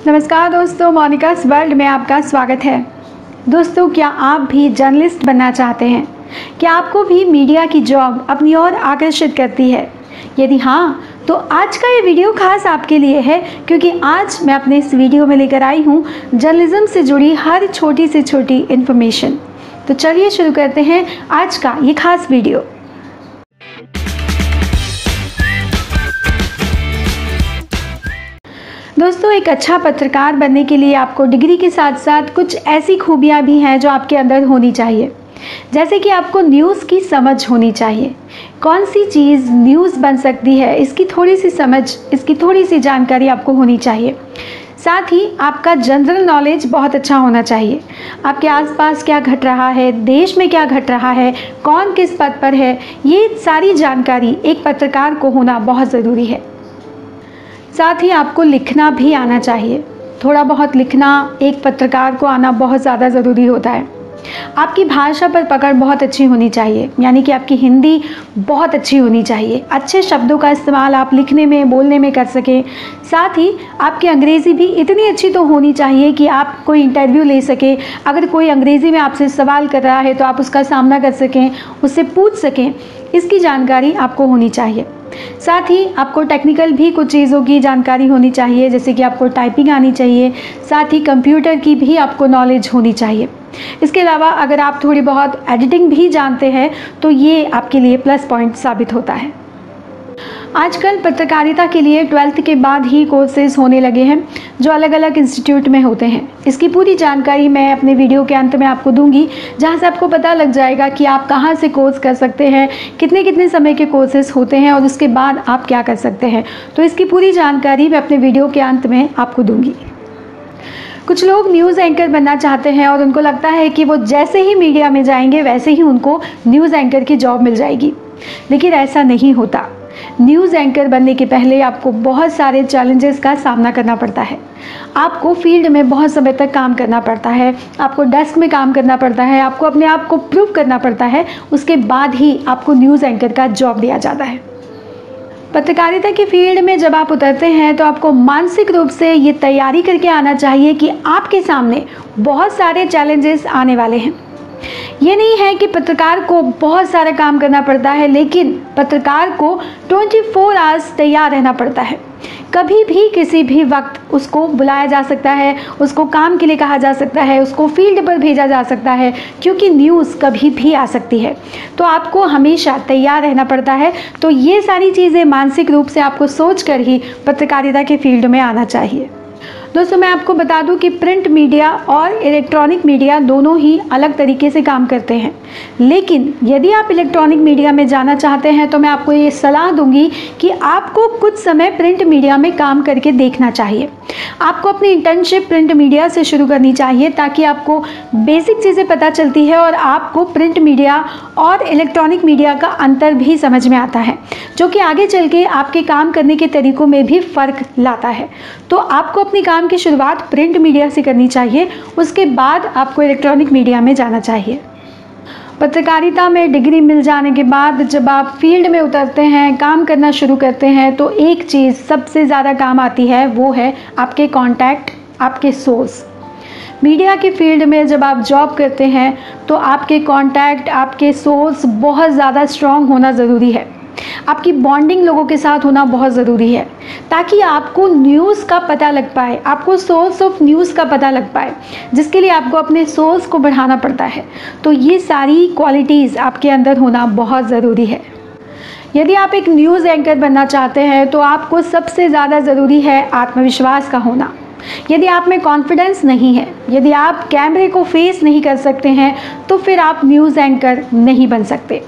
नमस्कार दोस्तों, मोनिकास वर्ल्ड में आपका स्वागत है। दोस्तों, क्या आप भी जर्नलिस्ट बनना चाहते हैं? क्या आपको भी मीडिया की जॉब अपनी ओर आकर्षित करती है? यदि हाँ, तो आज का ये वीडियो खास आपके लिए है, क्योंकि आज मैं अपने इस वीडियो में लेकर आई हूँ जर्नलिज्म से जुड़ी हर छोटी से छोटी इन्फॉर्मेशन। तो चलिए शुरू करते हैं आज का ये खास वीडियो। दोस्तों, एक अच्छा पत्रकार बनने के लिए आपको डिग्री के साथ साथ कुछ ऐसी खूबियाँ भी हैं जो आपके अंदर होनी चाहिए। जैसे कि आपको न्यूज़ की समझ होनी चाहिए। कौन सी चीज़ न्यूज़ बन सकती है, इसकी थोड़ी सी समझ, इसकी थोड़ी सी जानकारी आपको होनी चाहिए। साथ ही आपका जनरल नॉलेज बहुत अच्छा होना चाहिए। आपके आसपास क्या घट रहा है, देश में क्या घट रहा है, कौन किस पद पर है, ये सारी जानकारी एक पत्रकार को होना बहुत ज़रूरी है। साथ ही आपको लिखना भी आना चाहिए। थोड़ा बहुत लिखना एक पत्रकार को आना बहुत ज़्यादा ज़रूरी होता है। आपकी भाषा पर पकड़ बहुत अच्छी होनी चाहिए, यानी कि आपकी हिंदी बहुत अच्छी होनी चाहिए। अच्छे शब्दों का इस्तेमाल आप लिखने में, बोलने में कर सकें। साथ ही आपकी अंग्रेज़ी भी इतनी अच्छी तो होनी चाहिए कि आप कोई इंटरव्यू ले सकें। अगर कोई अंग्रेज़ी में आपसे सवाल कर रहा है तो आप उसका सामना कर सकें, उससे पूछ सकें। इसकी जानकारी आपको होनी चाहिए। साथ ही आपको टेक्निकल भी कुछ चीज़ों की जानकारी होनी चाहिए, जैसे कि आपको टाइपिंग आनी चाहिए। साथ ही कंप्यूटर की भी आपको नॉलेज होनी चाहिए। इसके अलावा अगर आप थोड़ी बहुत एडिटिंग भी जानते हैं तो ये आपके लिए प्लस पॉइंट साबित होता है। आजकल पत्रकारिता के लिए 12th के बाद ही कोर्सेज होने लगे हैं, जो अलग अलग इंस्टीट्यूट में होते हैं। इसकी पूरी जानकारी मैं अपने वीडियो के अंत में आपको दूंगी, जहां से आपको पता लग जाएगा कि आप कहां से कोर्स कर सकते हैं, कितने कितने समय के कोर्सेज होते हैं और उसके बाद आप क्या कर सकते हैं। तो इसकी पूरी जानकारी मैं अपने वीडियो के अंत में आपको दूँगी। कुछ लोग न्यूज़ एंकर बनना चाहते हैं और उनको लगता है कि वो जैसे ही मीडिया में जाएंगे वैसे ही उनको न्यूज़ एंकर की जॉब मिल जाएगी, लेकिन ऐसा नहीं होता। न्यूज़ एंकर बनने के पहले आपको बहुत सारे चैलेंजेस का सामना करना पड़ता है। आपको फील्ड में बहुत समय तक काम करना पड़ता है, आपको डेस्क में काम करना पड़ता है, आपको अपने आप को प्रूव करना पड़ता है। उसके बाद ही आपको न्यूज़ एंकर का जॉब दिया जाता है। पत्रकारिता की फील्ड में जब आप उतरते हैं तो आपको मानसिक रूप से ये तैयारी करके आना चाहिए कि आपके सामने बहुत सारे चैलेंजेस आने वाले हैं। ये नहीं है कि पत्रकार को बहुत सारा काम करना पड़ता है, लेकिन पत्रकार को 24 आवर्स तैयार रहना पड़ता है। कभी भी किसी भी वक्त उसको बुलाया जा सकता है, उसको काम के लिए कहा जा सकता है, उसको फील्ड पर भेजा जा सकता है, क्योंकि न्यूज़ कभी भी आ सकती है। तो आपको हमेशा तैयार रहना पड़ता है। तो ये सारी चीज़ें मानसिक रूप से आपको सोच कर ही पत्रकारिता के फील्ड में आना चाहिए। दोस्तों, मैं आपको बता दूं कि प्रिंट मीडिया और इलेक्ट्रॉनिक मीडिया दोनों ही अलग तरीके से काम करते हैं। लेकिन यदि आप इलेक्ट्रॉनिक मीडिया में जाना चाहते हैं तो मैं आपको ये सलाह दूंगी कि आपको कुछ समय प्रिंट मीडिया में काम करके देखना चाहिए। आपको अपनी इंटर्नशिप प्रिंट मीडिया से शुरू करनी चाहिए, ताकि आपको बेसिक चीज़ें पता चलती है और आपको प्रिंट मीडिया और इलेक्ट्रॉनिक मीडिया का अंतर भी समझ में आता है, जो कि आगे चल के आपके काम करने के तरीक़ों में भी फ़र्क लाता है। तो आपको अपनी काम की शुरुआत प्रिंट मीडिया से करनी चाहिए, उसके बाद आपको इलेक्ट्रॉनिक मीडिया में जाना चाहिए। पत्रकारिता में डिग्री मिल जाने के बाद जब आप फील्ड में उतरते हैं, काम करना शुरू करते हैं, तो एक चीज़ सबसे ज़्यादा काम आती है, वो है आपके कॉन्टैक्ट, आपके सोर्स। मीडिया के फील्ड में जब आप जॉब करते हैं तो आपके कॉन्टैक्ट, आपके सोर्स बहुत ज़्यादा स्ट्रॉन्ग होना ज़रूरी है। आपकी बॉन्डिंग लोगों के साथ होना बहुत ज़रूरी है, ताकि आपको न्यूज़ का पता लग पाए, आपको सोर्स ऑफ न्यूज़ का पता लग पाए, जिसके लिए आपको अपने सोर्स को बढ़ाना पड़ता है। तो ये सारी क्वालिटीज़ आपके अंदर होना बहुत ज़रूरी है। यदि आप एक न्यूज़ एंकर बनना चाहते हैं तो आपको सबसे ज़्यादा ज़रूरी है आत्मविश्वास का होना। यदि आप में कॉन्फिडेंस नहीं है, यदि आप कैमरे को फेस नहीं कर सकते हैं, तो फिर आप न्यूज़ एंकर नहीं बन सकते।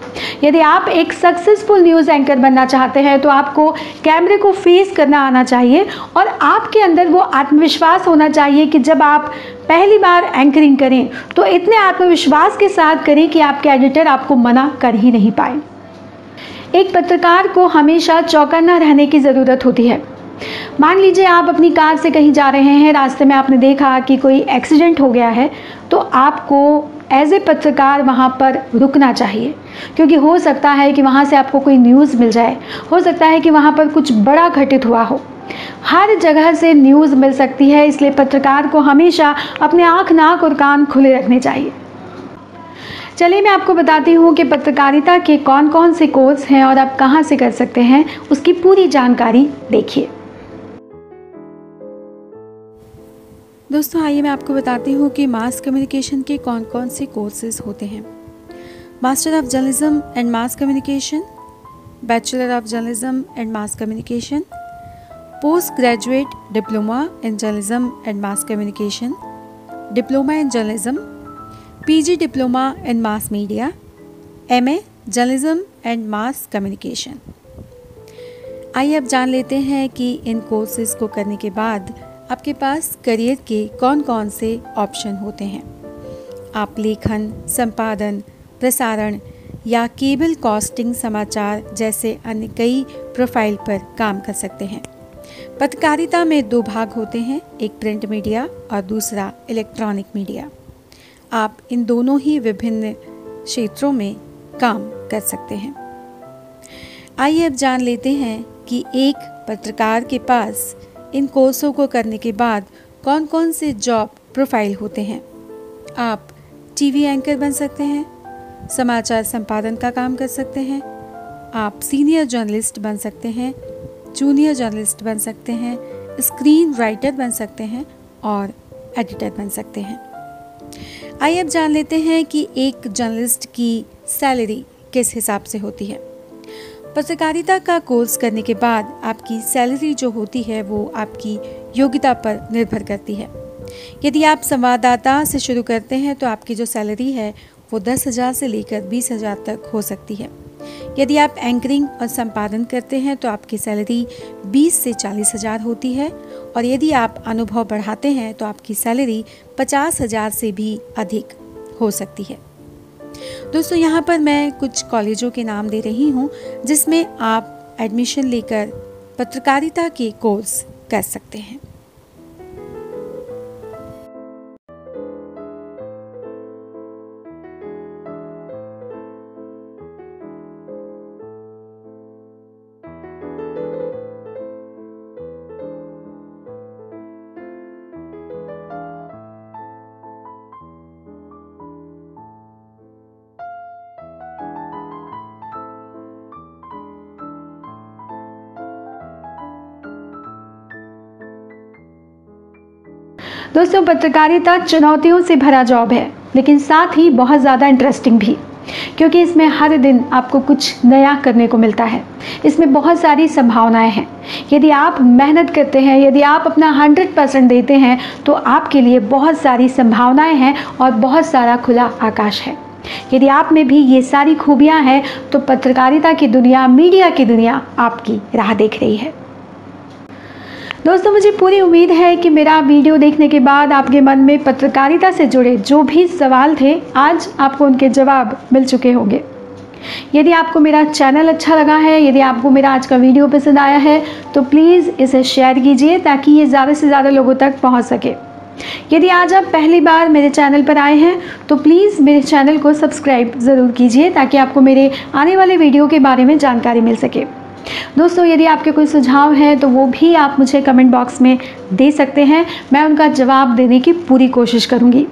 यदि आप एक सक्सेसफुल न्यूज़ एंकर बनना चाहते हैं तो आपको कैमरे को फेस करना आना चाहिए और आपके अंदर वो आत्मविश्वास होना चाहिए कि जब आप पहली बार एंकरिंग करें तो इतने आत्मविश्वास के साथ करें कि आपके एडिटर आपको मना कर ही नहीं पाए। एक पत्रकार को हमेशा चौकन्ना रहने की ज़रूरत होती है। मान लीजिए आप अपनी कार से कहीं जा रहे हैं, रास्ते में आपने देखा कि कोई एक्सीडेंट हो गया है, तो आपको एज ए पत्रकार वहाँ पर रुकना चाहिए, क्योंकि हो सकता है कि वहाँ से आपको कोई न्यूज़ मिल जाए, हो सकता है कि वहाँ पर कुछ बड़ा घटित हुआ हो। हर जगह से न्यूज़ मिल सकती है, इसलिए पत्रकार को हमेशा अपने आँख, नाक और कान खुले रखने चाहिए। चलिए मैं आपको बताती हूँ कि पत्रकारिता के कौन कौन से कोर्स हैं और आप कहाँ से कर सकते हैं, उसकी पूरी जानकारी देखिए। दोस्तों आइए मैं आपको बताती हूँ कि मास कम्युनिकेशन के कौन कौन से कोर्सेज होते हैं। Master of journalism and mass communication, bachelor of journalism and mass communication, post graduate diploma in journalism and mass communication, diploma in journalism, PG diploma in mass media, MA journalism and mass communication. आइए अब जान लेते हैं कि इन courses को करने के बाद आपके पास करियर के कौन कौन से ऑप्शन होते हैं। आप लेखन, संपादन, प्रसारण या केबल कास्टिंग, समाचार जैसे अन्य कई प्रोफाइल पर काम कर सकते हैं। पत्रकारिता में 2 भाग होते हैं, एक प्रिंट मीडिया और दूसरा इलेक्ट्रॉनिक मीडिया। आप इन दोनों ही विभिन्न क्षेत्रों में काम कर सकते हैं। आइए अब जान लेते हैं कि एक पत्रकार के पास इन कोर्सों को करने के बाद कौन कौन से जॉब प्रोफाइल होते हैं। आप टीवी एंकर बन सकते हैं, समाचार संपादन का काम कर सकते हैं, आप सीनियर जर्नलिस्ट बन सकते हैं, जूनियर जर्नलिस्ट बन सकते हैं, स्क्रीन राइटर बन सकते हैं और एडिटर बन सकते हैं। आइए अब जान लेते हैं कि एक जर्नलिस्ट की सैलरी किस हिसाब से होती है। पत्रकारिता का कोर्स करने के बाद आपकी सैलरी जो होती है वो आपकी योग्यता पर निर्भर करती है। यदि आप संवाददाता से शुरू करते हैं तो आपकी जो सैलरी है वो 10,000 से लेकर 20,000 तक हो सकती है। यदि आप एंकरिंग और संपादन करते हैं तो आपकी सैलरी 20 से 40,000 होती है और यदि आप अनुभव बढ़ाते हैं तो आपकी सैलरी 50,000 से भी अधिक हो सकती है। दोस्तों यहाँ पर मैं कुछ कॉलेजों के नाम दे रही हूँ जिसमें आप एडमिशन लेकर पत्रकारिता के कोर्स कर सकते हैं। दोस्तों पत्रकारिता चुनौतियों से भरा जॉब है, लेकिन साथ ही बहुत ज़्यादा इंटरेस्टिंग भी, क्योंकि इसमें हर दिन आपको कुछ नया करने को मिलता है। इसमें बहुत सारी संभावनाएं हैं। यदि आप मेहनत करते हैं, यदि आप अपना 100% देते हैं तो आपके लिए बहुत सारी संभावनाएं हैं और बहुत सारा खुला आकाश है। यदि आप में भी ये सारी खूबियां हैं तो पत्रकारिता की दुनिया, मीडिया की दुनिया आपकी राह देख रही है। दोस्तों मुझे पूरी उम्मीद है कि मेरा वीडियो देखने के बाद आपके मन में पत्रकारिता से जुड़े जो भी सवाल थे, आज आपको उनके जवाब मिल चुके होंगे। यदि आपको मेरा चैनल अच्छा लगा है, यदि आपको मेरा आज का वीडियो पसंद आया है तो प्लीज़ इसे शेयर कीजिए ताकि ये ज़्यादा से ज़्यादा लोगों तक पहुंच सके। यदि आज आप पहली बार मेरे चैनल पर आए हैं तो प्लीज़ मेरे चैनल को सब्सक्राइब ज़रूर कीजिए ताकि आपको मेरे आने वाले वीडियो के बारे में जानकारी मिल सके। दोस्तों यदि आपके कोई सुझाव हैं तो वो भी आप मुझे कमेंट बॉक्स में दे सकते हैं, मैं उनका जवाब देने की पूरी कोशिश करूंगी।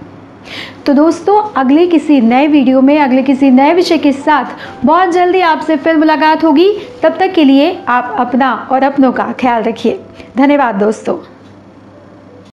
तो दोस्तों अगले किसी नए वीडियो में, अगले किसी नए विषय के साथ बहुत जल्दी आपसे फिर मुलाकात होगी। तब तक के लिए आप अपना और अपनों का ख्याल रखिए। धन्यवाद दोस्तों।